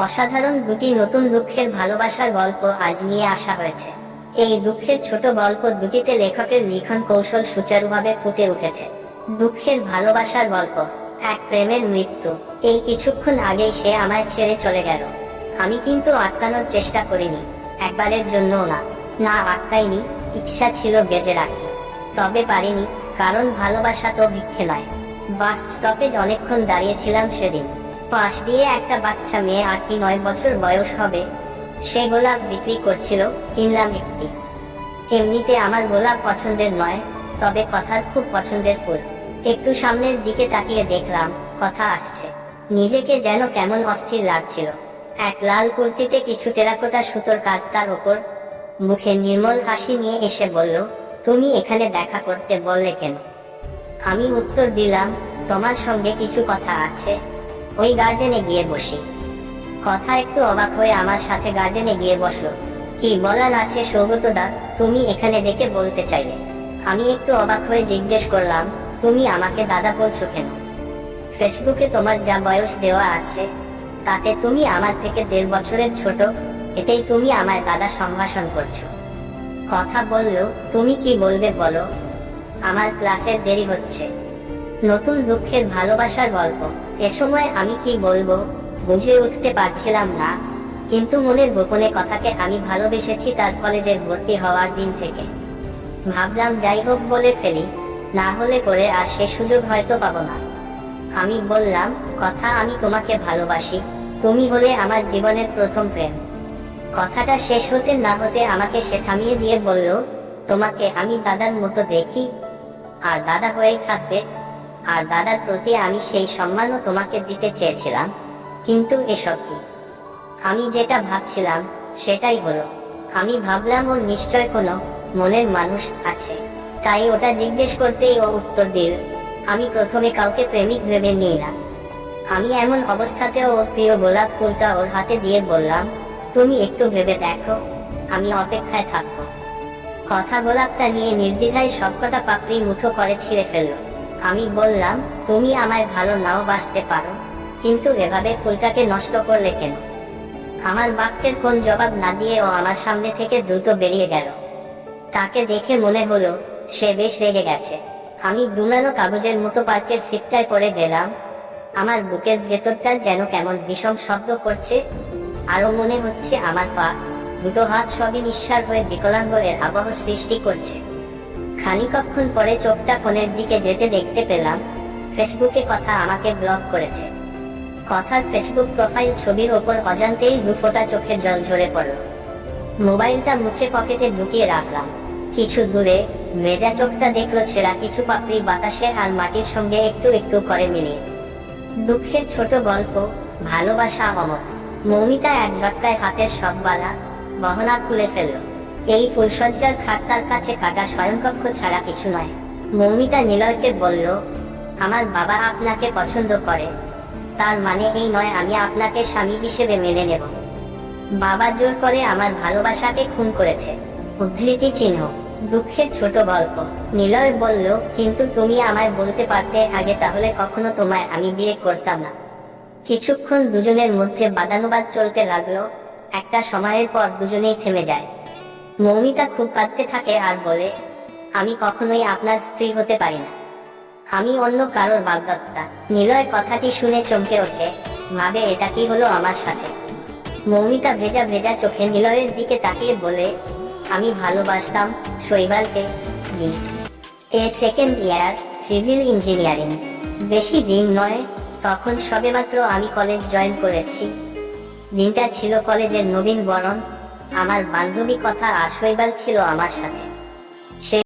অসাধারণ দুটি নতুন দুঃখের ভালোবাসার গল্প আজ নিয়ে আসা হয়েছে। এই দুঃখের ছোট গল্প দুটিতে লেখকের লিখন কৌশল সুচারুভাবে ফুটে উঠেছে। দুঃখের ভালোবাসার গল্প। এক প্রেমের মৃত্যু। এই কিছুক্ষণ আগেই সে আমায় ছেড়ে চলে গেল। আমি কিন্তু আটকানোর চেষ্টা করিনি, একবারের জন্যও না। না আটকাইনি, ইচ্ছা ছিল বেঁধে রাখি, তবে পারিনি, কারণ ভালোবাসা তো ভিক্ষে নয়। বাস স্টপেজ অনেকক্ষণ দাঁড়িয়েছিলাম সেদিন। পাশ দিয়ে একটা বাচ্চা মেয়ে, 8-9 বছর বয়স হবে। সে গোলাপ বিক্রি করছিল, কিনলাম একটি। এমনিতে আমার গোলাপ পছন্দের নয়, তবে কথার খুব পছন্দের ফুল। একটু সামনের দিকে তাকিয়ে দেখলাম কথা আসছে। নিজেকে যেন কেমন অস্থির লাগছিল। এক লাল কুর্তিতে কিছু টেরাকোটা সুতোর কাজ, তার ওপর মুখে নির্মল হাসি নিয়ে এসে বলল, তুমি এখানে দেখা করতে বললে কেন? আমি উত্তর দিলাম, তোমার সঙ্গে কিছু কথা আছে, ওই গার্ডেনে গিয়ে বসি। কথা একটু অবাক হয়ে আমার সাথে গার্ডেনে গিয়ে বসলো। কি বলার আছে সৌগতদা, তুমি এখানে ডেকে বলতে চাইলে? আমি একটু অবাক হয়ে জিজ্ঞেস করলাম, তুমি আমাকে দাদা বলছো কেন? ফেসবুকে তোমার যা বয়স দেওয়া আছে, তাতে তুমি আমার থেকে 1.5 বছরের ছোট, এতেই তুমি আমায় দাদা সম্ভাষণ করছো। কথা বলল, তুমি কি বলবে বলো, আমার ক্লাসের দেরি হচ্ছে। নতুন দুঃখের ভালোবাসার গল্প। এ সময় আমি কি বলবো বুঝে উঠতে পারছিলাম না, কিন্তু মনের গোপনে কথাকে আমি ভালোবেসেছি তার কলেজের ভর্তি হওয়ার দিন থেকে। ভাবলাম যাই হোক বলে ফেলি, না হলে পরে আর সে সুযোগ হয়তো পাবো না। আমি বললাম, কথা আমি তোমাকে ভালোবাসি, তুমি হলে আমার জীবনের প্রথম প্রেম। কথাটা শেষ হতে না হতে আমাকে সে থামিয়ে দিয়ে বলল, তোমাকে আমি দাদার মতো দেখি, আর দাদা হয়েই থাকবে। আর দাদার প্রতি আমি সেই সম্মানও তোমাকে দিতে চেয়েছিলাম, কিন্তু এসব কি? আমি যেটা ভাবছিলাম সেটাই হলো। আমি ভাবলাম ওর নিশ্চয় কোনো মনের মানুষ আছে, তাই ওটা জিজ্ঞেস করতেই ও উত্তর দিল, আমি প্রথমে কাউকে প্রেমিক ভেবে নিই না। আমি এমন অবস্থাতেও ওর প্রিয় গোলাপ ফুলটা ওর হাতে দিয়ে বললাম, তুমি একটু ভেবে দেখো, আমি অপেক্ষায় থাকবো। কথা গোলাপটা নিয়ে নির্দ্বিধায় সবকটা পাপড়ি মুঠো করে ছিঁড়ে ফেলল। আমি বললাম, তুমি আমায় ভালো নাও বাসতে পারো, কিন্তু এভাবে ফুলটাকে নষ্ট করলে কেন? আমার বাক্যের কোন জবাব না দিয়ে ও আমার সামনে থেকে দ্রুত বেরিয়ে গেল। তাকে দেখে মনে হলো সে বেশ রেগে গেছে। আমি দুমালো কাগজের মতো পার্কের সিটটায় পড়ে গেলাম। আমার বুকের ভেতরটা যেন কেমন বিষম শব্দ করছে। আরো মনে হচ্ছে আমার পা, দুটো হাত সবই নিঃসার হয়ে বিকলাঙ্গ এর আবহ সৃষ্টি করছে। খানিকক্ষণ পরে চোখটা ফোনের দিকে যেতে দেখতে পেলাম ফেসবুকে কথা আমাকে ব্লক করেছে। কথার ফেসবুক প্রোফাইল ছবির ওপর অজান্তেই 2 ফোঁটা চোখের জল ঝরে পড়ল। মোবাইলটা মুছে পকেটে ঢুকিয়ে রাখলাম। কিছু দূরে ভেজা চোখটা দেখলো ছেঁড়া কিছু পাপড়ি বাতাসে আর মাটির সঙ্গে একটু একটু করে মিলিয়ে। দুঃখের ছোট গল্প, ভালোবাসা অমর। মৌমিতা এক ঝটকায় হাতের সব বালা গহনা খুলে ফেলল। এই ফুলসজ্জার খাট তার কাছে কাটা শয়নকক্ষ ছাড়া কিছু নয়। মৌমিতা নিলয়কে বলল, আমার বাবা আপনাকে পছন্দ করে, তার মানে এই নয় আমি আপনাকে স্বামী হিসেবে মেনে নেব। বাবা জোর করে আমার ভালোবাসাকে খুন করেছে। উদ্ধৃতি চিহ্ন। দুঃখের ছোট গল্প। নিলয় বলল, কিন্তু তুমি আমায় বলতে পারতে আগে, তাহলে কখনো তোমায় আমি বিয়ে করতাম না। কিছুক্ষণ দুজনের মধ্যে বাদানুবাদ চলতে লাগলো। একটা সময়ের পর দুজনেই থেমে যায়। মৌমিতা খুব কাঁদতে থাকে আর বলে, আমি কখনোই আপনার স্ত্রী হতে পারি না, আমি অন্য কারোর বাগদত্তা। নিলয় কথাটি শুনে চমকে ওঠে, ভাবে এটা কি হলো আমার সাথে। মৌমিতা ভেজা ভেজা চোখে নিলয়ের দিকে তাকিয়ে বলে, আমি ভালোবাসতাম শৈবালকে। Second year civil engineering. বেশি দিন নয়, তখন সবেমাত্র আমি কলেজ জয়েন করেছি। দিনটা ছিল কলেজের নবীন বরণ। আমার বান্ধবী কথা আর শৈবাল ছিল আমার সাথে।